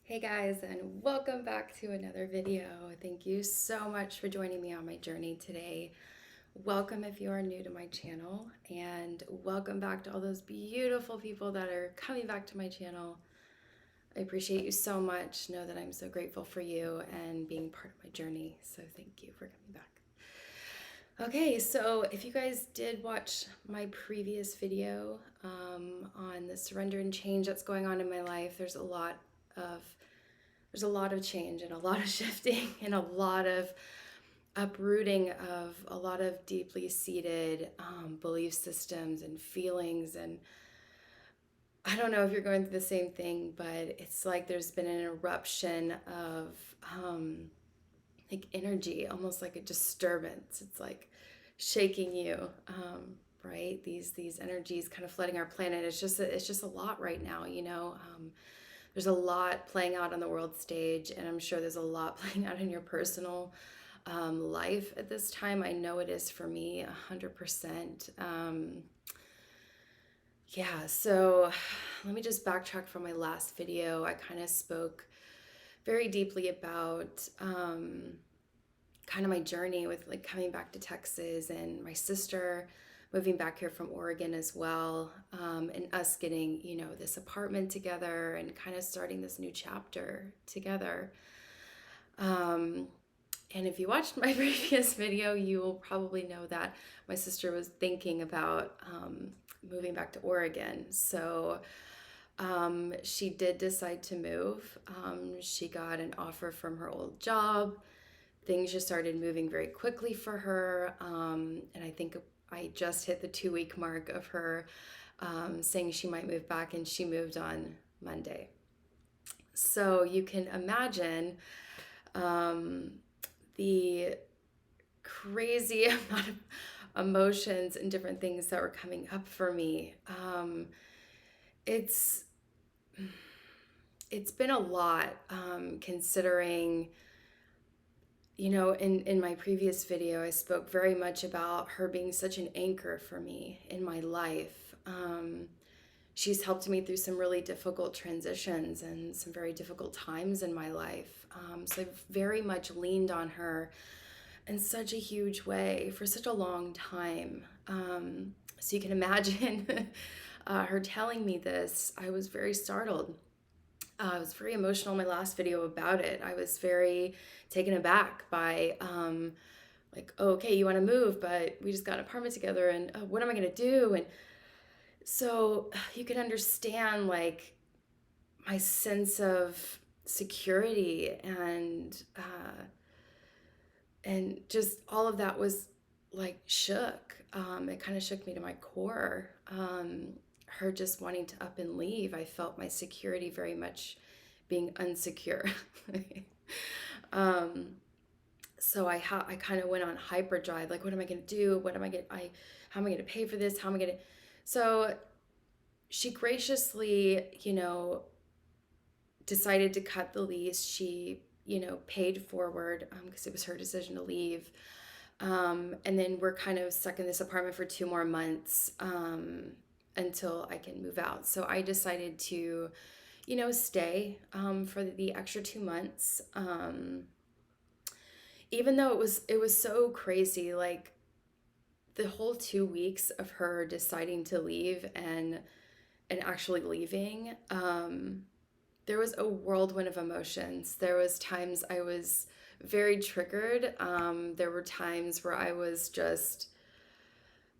Hey guys, and welcome back to another video. Thank you so much for joining me on my journey today. Welcome if you are new to my channel, and welcome back to all those beautiful people that are coming back to my channel. I appreciate you so much. Know that I'm so grateful for you and being part of my journey. So thank you for coming back. Okay, so if you guys did watch my previous video on the surrender and change that's going on in my life, of there's a lot of change and a lot of shifting and a lot of uprooting of a lot of deeply seated belief systems and feelings. And I don't know if you're going through the same thing, but it's like there's been an eruption of like energy, almost like a disturbance. It's like shaking you, right? These energies kind of flooding our planet. It's just a lot right now. There's a lot playing out on the world stage, and I'm sure there's a lot playing out in your personal life at this time. I know it is for me, 100%. Yeah, so let me just backtrack from my last video. I kind of spoke very deeply about kind of my journey with like coming back to Texas and my sister moving back here from Oregon as well, and us getting, this apartment together and kind of starting this new chapter together. And if you watched my previous video, you will probably know that my sister was thinking about moving back to Oregon. So she did decide to move. She got an offer from her old job. Things just started moving very quickly for her. And I think I just hit the 2-week mark of her saying she might move back, and she moved on Monday. So you can imagine the crazy amount of emotions and different things that were coming up for me. It's it's been a lot, considering, in my previous video, I spoke very much about her being such an anchor for me in my life. She's helped me through some really difficult transitions and some very difficult times in my life. So I've very much leaned on her in such a huge way for such a long time. So you can imagine her telling me this. I was very startled. I was very emotional in my last video about it. I was very taken aback by, like, oh, okay, you want to move, but we just got an apartment together, and what am I going to do? And so you can understand, like, my sense of security and just all of that was like shook. It kind of shook me to my core. Her just wanting to up and leave, I felt my security very much being unsecure. um, so I kind of went on hyperdrive. Like, what am I going to do? How am I going to pay for this? How am I going to? So she graciously, decided to cut the lease. She, paid forward because it was her decision to leave. And then we're kind of stuck in this apartment for 2 more months until I can move out. So I decided to, stay for the extra 2 months. Even though it was so crazy, like the whole 2 weeks of her deciding to leave and actually leaving, there was a whirlwind of emotions. There was times I was very triggered. There were times where I was just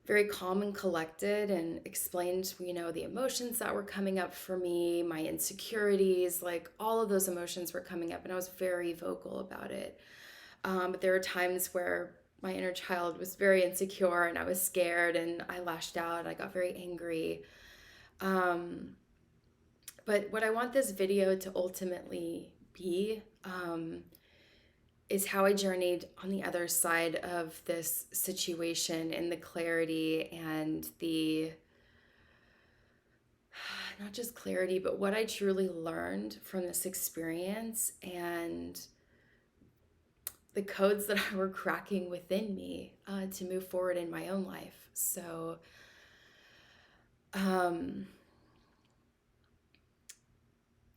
very calm and collected and explained, the emotions that were coming up for me, my insecurities, like all of those emotions were coming up, and I was very vocal about it. But there were times where my inner child was very insecure and I was scared and I lashed out. I got very angry. But what I want this video to ultimately be is how I journeyed on the other side of this situation, and the clarity and the, not just clarity, but what I truly learned from this experience and the codes that I were cracking within me to move forward in my own life. So,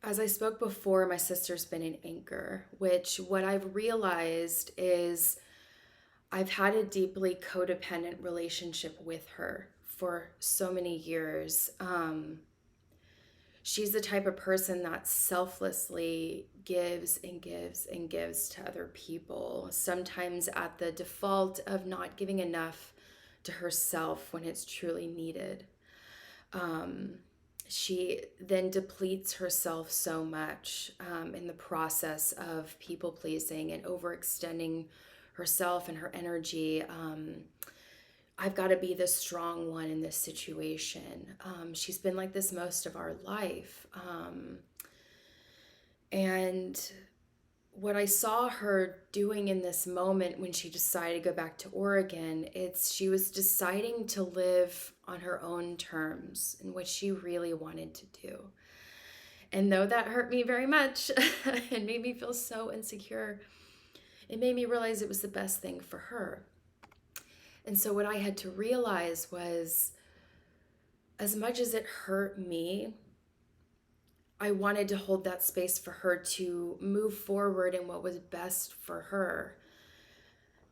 as I spoke before, my sister's been an anchor, which what I've realized is I've had a deeply codependent relationship with her for so many years. She's the type of person that selflessly gives and gives and gives to other people, sometimes at the default of not giving enough to herself when it's truly needed. Um, she then depletes herself so much in the process of people pleasing and overextending herself and her energy. I've got to be the strong one in this situation. She's been like this most of our life. And what I saw her doing in this moment when she decided to go back to Oregon, it's she was deciding to live on her own terms and what she really wanted to do. And though that hurt me very much and made me feel so insecure, it made me realize it was the best thing for her. And so what I had to realize was, as much as it hurt me, I wanted to hold that space for her to move forward in what was best for her,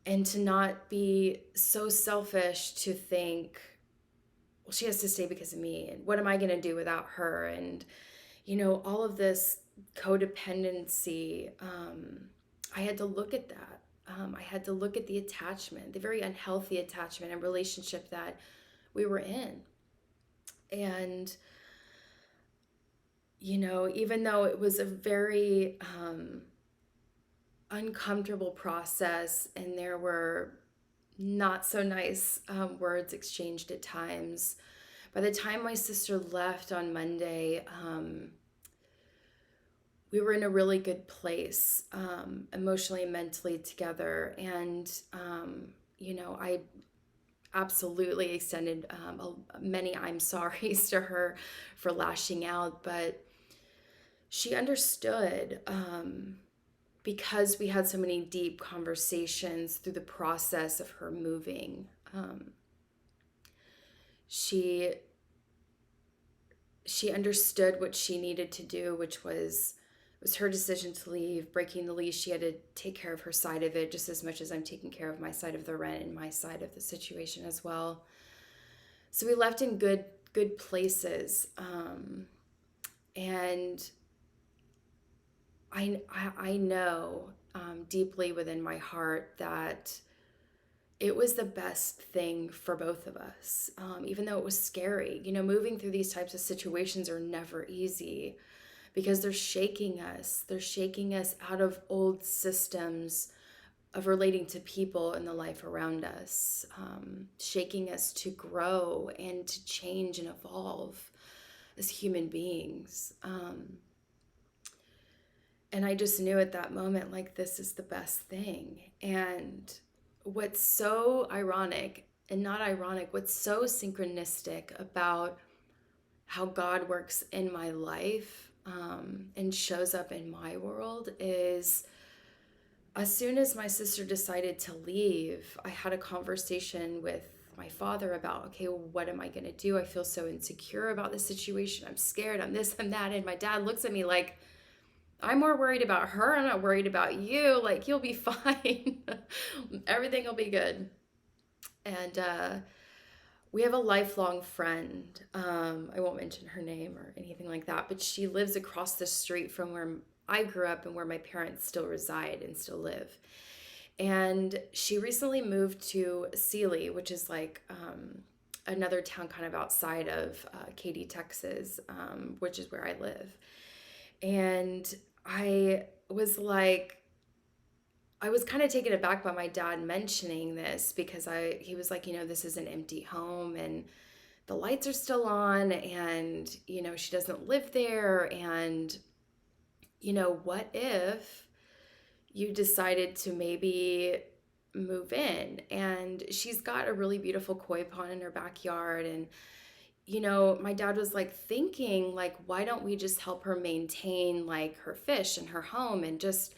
and to not be so selfish to think, well, she has to stay because of me, and what am I going to do without her? And, all of this codependency, I had to look at that. I had to look at the attachment, the very unhealthy attachment and relationship that we were in. And, even though it was a very uncomfortable process and there were not so nice words exchanged at times, by the time my sister left on Monday, we were in a really good place emotionally and mentally together. And, I absolutely extended many I'm sorries to her for lashing out, but she understood because we had so many deep conversations through the process of her moving. She understood what she needed to do, which was her decision to leave, breaking the lease. She had to take care of her side of it just as much as I'm taking care of my side of the rent and my side of the situation as well. So we left in good places, and I know deeply within my heart that it was the best thing for both of us, even though it was scary. Moving through these types of situations are never easy because they're shaking us. They're shaking us out of old systems of relating to people and the life around us, shaking us to grow and to change and evolve as human beings. And I just knew at that moment, like, this is the best thing. And what's so ironic, and not ironic, what's so synchronistic about how God works in my life and shows up in my world is, as soon as my sister decided to leave, I had a conversation with my father about, okay, well, what am I going to do? I feel so insecure about the situation. I'm scared. I'm this, I'm that. And my dad looks at me like, I'm more worried about her. I'm not worried about you. Like, you'll be fine. Everything will be good. And we have a lifelong friend. I won't mention her name or anything like that, but she lives across the street from where I grew up and where my parents still reside and still live. And she recently moved to Sealy, which is like another town kind of outside of Katy, Texas, which is where I live. And I was kind of taken aback by my dad mentioning this because he was like, this is an empty home and the lights are still on and, she doesn't live there. And, what if you decided to maybe move in? And she's got a really beautiful koi pond in her backyard. And, my dad was like thinking, like, why don't we just help her maintain like her fish and her home and just,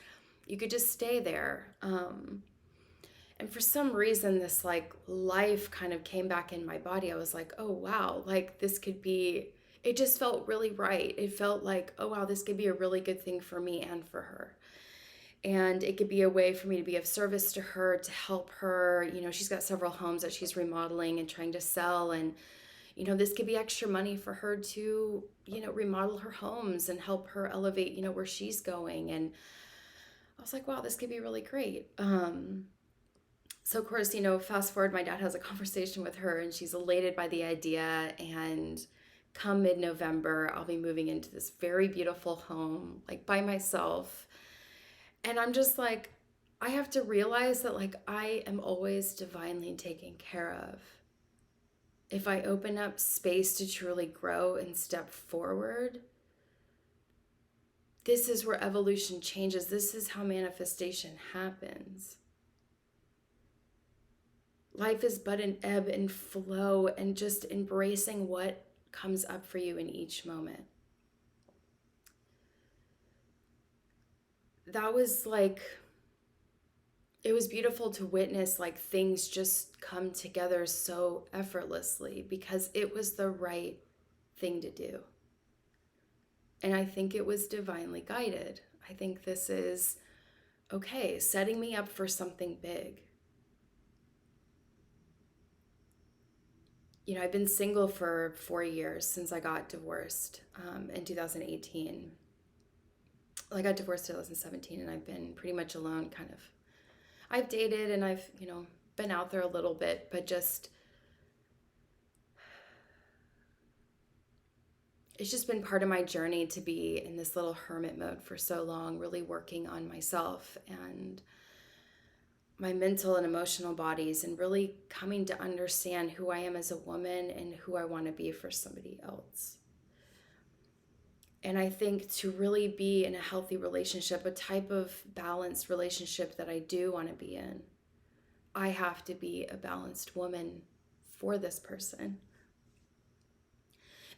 you could just stay there. And for some reason, this like life kind of came back in my body. I was like, oh, wow, like this could be, it just felt really right. It felt like, oh wow, this could be a really good thing for me and for her. And it could be a way for me to be of service to her, to help her. She's got several homes that she's remodeling and trying to sell. And, this could be extra money for her to, remodel her homes and help her elevate, where she's going. And I was like, wow, this could be really great. So of course, fast forward, my dad has a conversation with her and she's elated by the idea. And come mid-November, I'll be moving into this very beautiful home, like by myself. And I'm just like, I have to realize that like I am always divinely taken care of. If I open up space to truly grow and step forward, this is where evolution changes. This is how manifestation happens. Life is but an ebb and flow, and just embracing what comes up for you in each moment. That was like, it was beautiful to witness like things just come together so effortlessly because it was the right thing to do. And I think it was divinely guided. I think this is, okay, setting me up for something big. I've been single for 4 years since I got divorced in 2018. Well, I got divorced in 2017 and I've been pretty much alone kind of. I've dated and I've, been out there a little bit, but just, it's just been part of my journey to be in this little hermit mode for so long, really working on myself and my mental and emotional bodies and really coming to understand who I am as a woman and who I want to be for somebody else. And I think to really be in a healthy relationship, a type of balanced relationship that I do want to be in, I have to be a balanced woman for this person.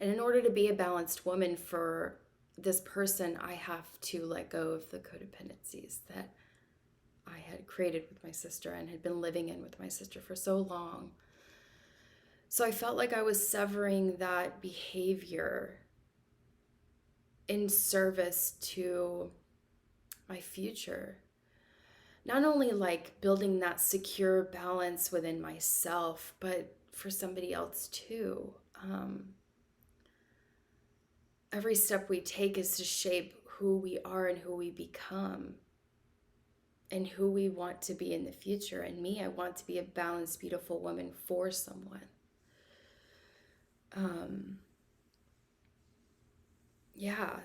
And in order to be a balanced woman for this person, I have to let go of the codependencies that I had created with my sister and had been living in with my sister for so long. So I felt like I was severing that behavior in service to my future. Not only like building that secure balance within myself, but for somebody else too. Every step we take is to shape who we are and who we become and who we want to be in the future. And me, I want to be a balanced, beautiful woman for someone.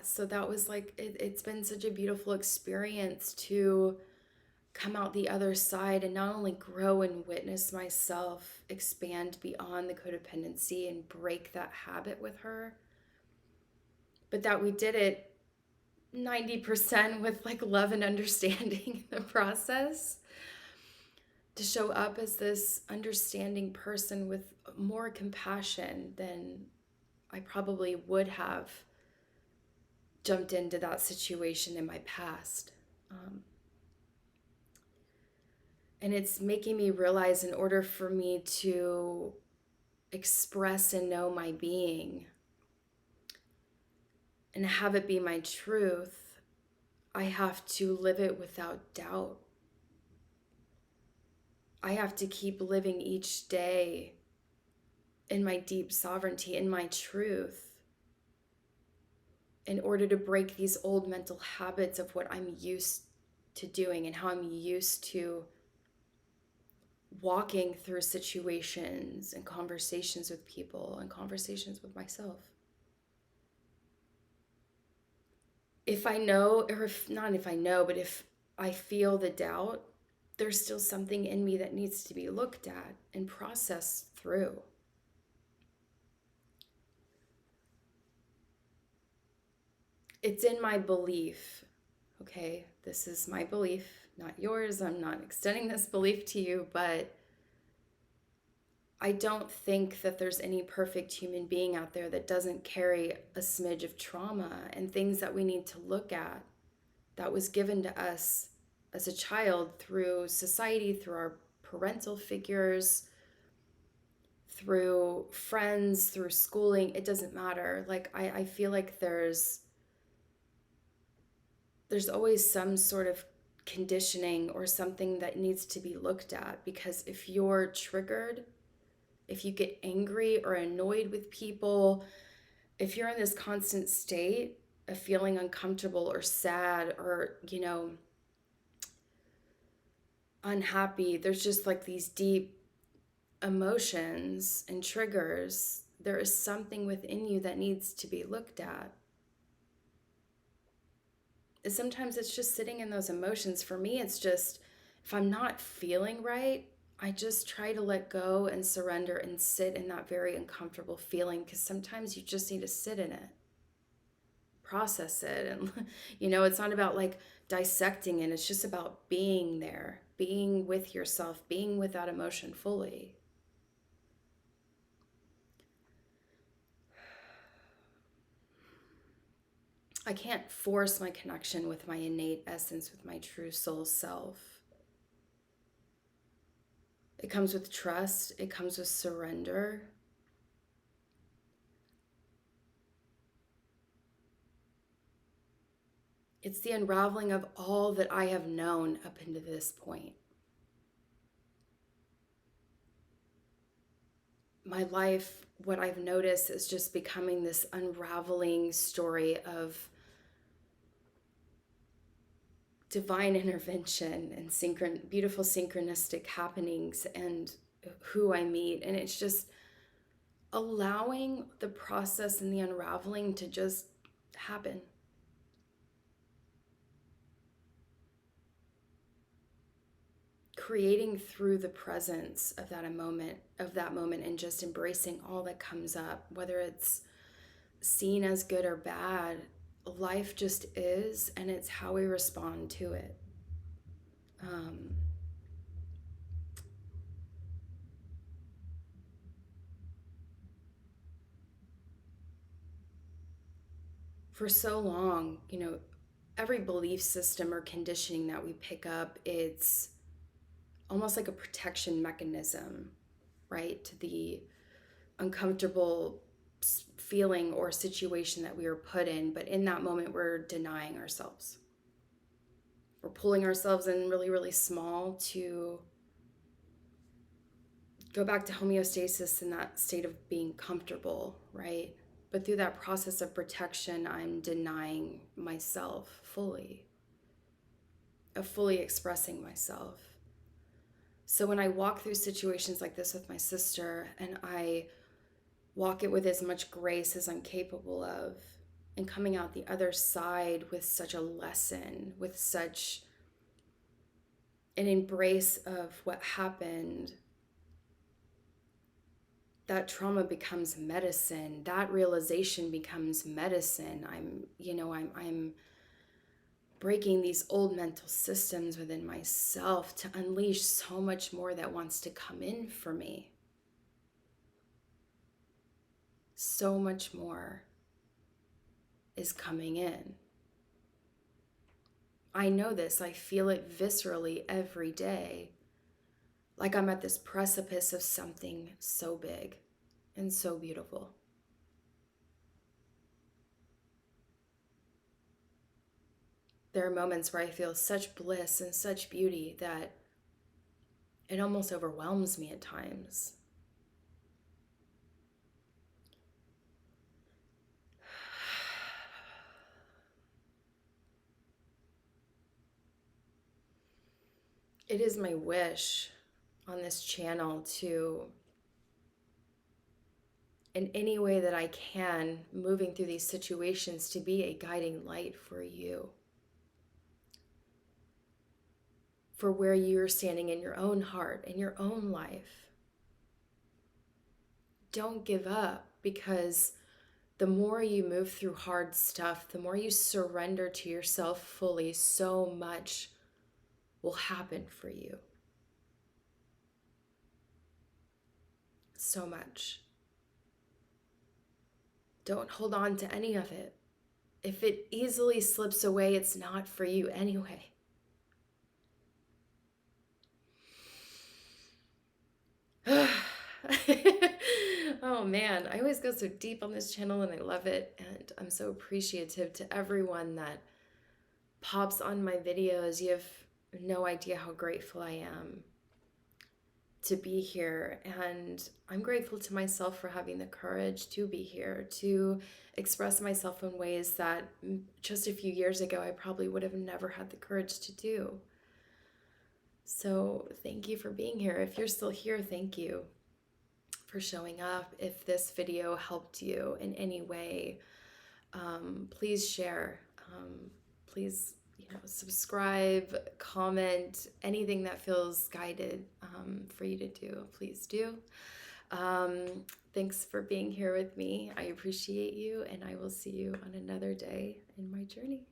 So that was like, it's been such a beautiful experience to come out the other side and not only grow and witness myself expand beyond the codependency and break that habit with her, but that we did it 90% with like love and understanding in the process, to show up as this understanding person with more compassion than I probably would have jumped into that situation in my past. And it's making me realize in order for me to express and know my being and have it be my truth, I have to live it without doubt. I have to keep living each day in my deep sovereignty, in my truth, in order to break these old mental habits of what I'm used to doing and how I'm used to walking through situations and conversations with people and conversations with myself. If I know, or if not if I know, but if I feel the doubt, there's still something in me that needs to be looked at and processed through. It's in my belief, okay? This is my belief, not yours. I'm not extending this belief to you, but I don't think that there's any perfect human being out there that doesn't carry a smidge of trauma and things that we need to look at that was given to us as a child through society, through our parental figures, through friends, through schooling, it doesn't matter. Like I feel like there's always some sort of conditioning or something that needs to be looked at, because if you're triggered, if you get angry or annoyed with people, if you're in this constant state of feeling uncomfortable or sad or, unhappy, there's just like these deep emotions and triggers. There is something within you that needs to be looked at. And sometimes it's just sitting in those emotions. For me, it's just if I'm not feeling right, I just try to let go and surrender and sit in that very uncomfortable feeling, because sometimes you just need to sit in it, process it. And, it's not about like dissecting it, it's just about being there, being with yourself, being with that emotion fully. I can't force my connection with my innate essence, with my true soul self. It comes with trust, it comes with surrender. It's the unraveling of all that I have known up into this point. My life, what I've noticed, is just becoming this unraveling story of divine intervention and beautiful synchronistic happenings and who I meet. And it's just allowing the process and the unraveling to just happen. Creating through the presence of that moment and just embracing all that comes up, whether it's seen as good or bad. Life just is, and it's how we respond to it. For so long, every belief system or conditioning that we pick up, it's almost like a protection mechanism, right? To the uncomfortable feeling or situation that we were put in. But in that moment, we're denying ourselves. We're pulling ourselves in really, really small to go back to homeostasis in that state of being comfortable, right? But through that process of protection, I'm denying myself fully, of fully expressing myself. So when I walk through situations like this with my sister, and I walk it with as much grace as I'm capable of, and coming out the other side with such a lesson, with such an embrace of what happened, that trauma becomes medicine. That realization becomes medicine. I'm breaking these old mental systems within myself to unleash so much more that wants to come in for me. So much more is coming in. I know this. I feel it viscerally every day. Like I'm at this precipice of something so big and so beautiful. There are moments where I feel such bliss and such beauty that it almost overwhelms me at times. It is my wish on this channel to, in any way that I can, moving through these situations, to be a guiding light for you. For where you're standing in your own heart, in your own life. Don't give up, because the more you move through hard stuff, the more you surrender to yourself fully, so much will happen for you. So much. Don't hold on to any of it. If it easily slips away, it's not for you anyway. Oh man, I always go so deep on this channel and I love it. And I'm so appreciative to everyone that pops on my videos. You have no idea how grateful I am to be here. And I'm grateful to myself for having the courage to be here, to express myself in ways that just a few years ago I probably would have never had the courage to do. So thank you for being here. If you're still here, thank you for showing up. If this video helped you in any way, please share. Please, subscribe, comment, anything that feels guided for you to do. Please do. Um, Thanks for being here with me. I appreciate you, and I will see you on another day in my journey.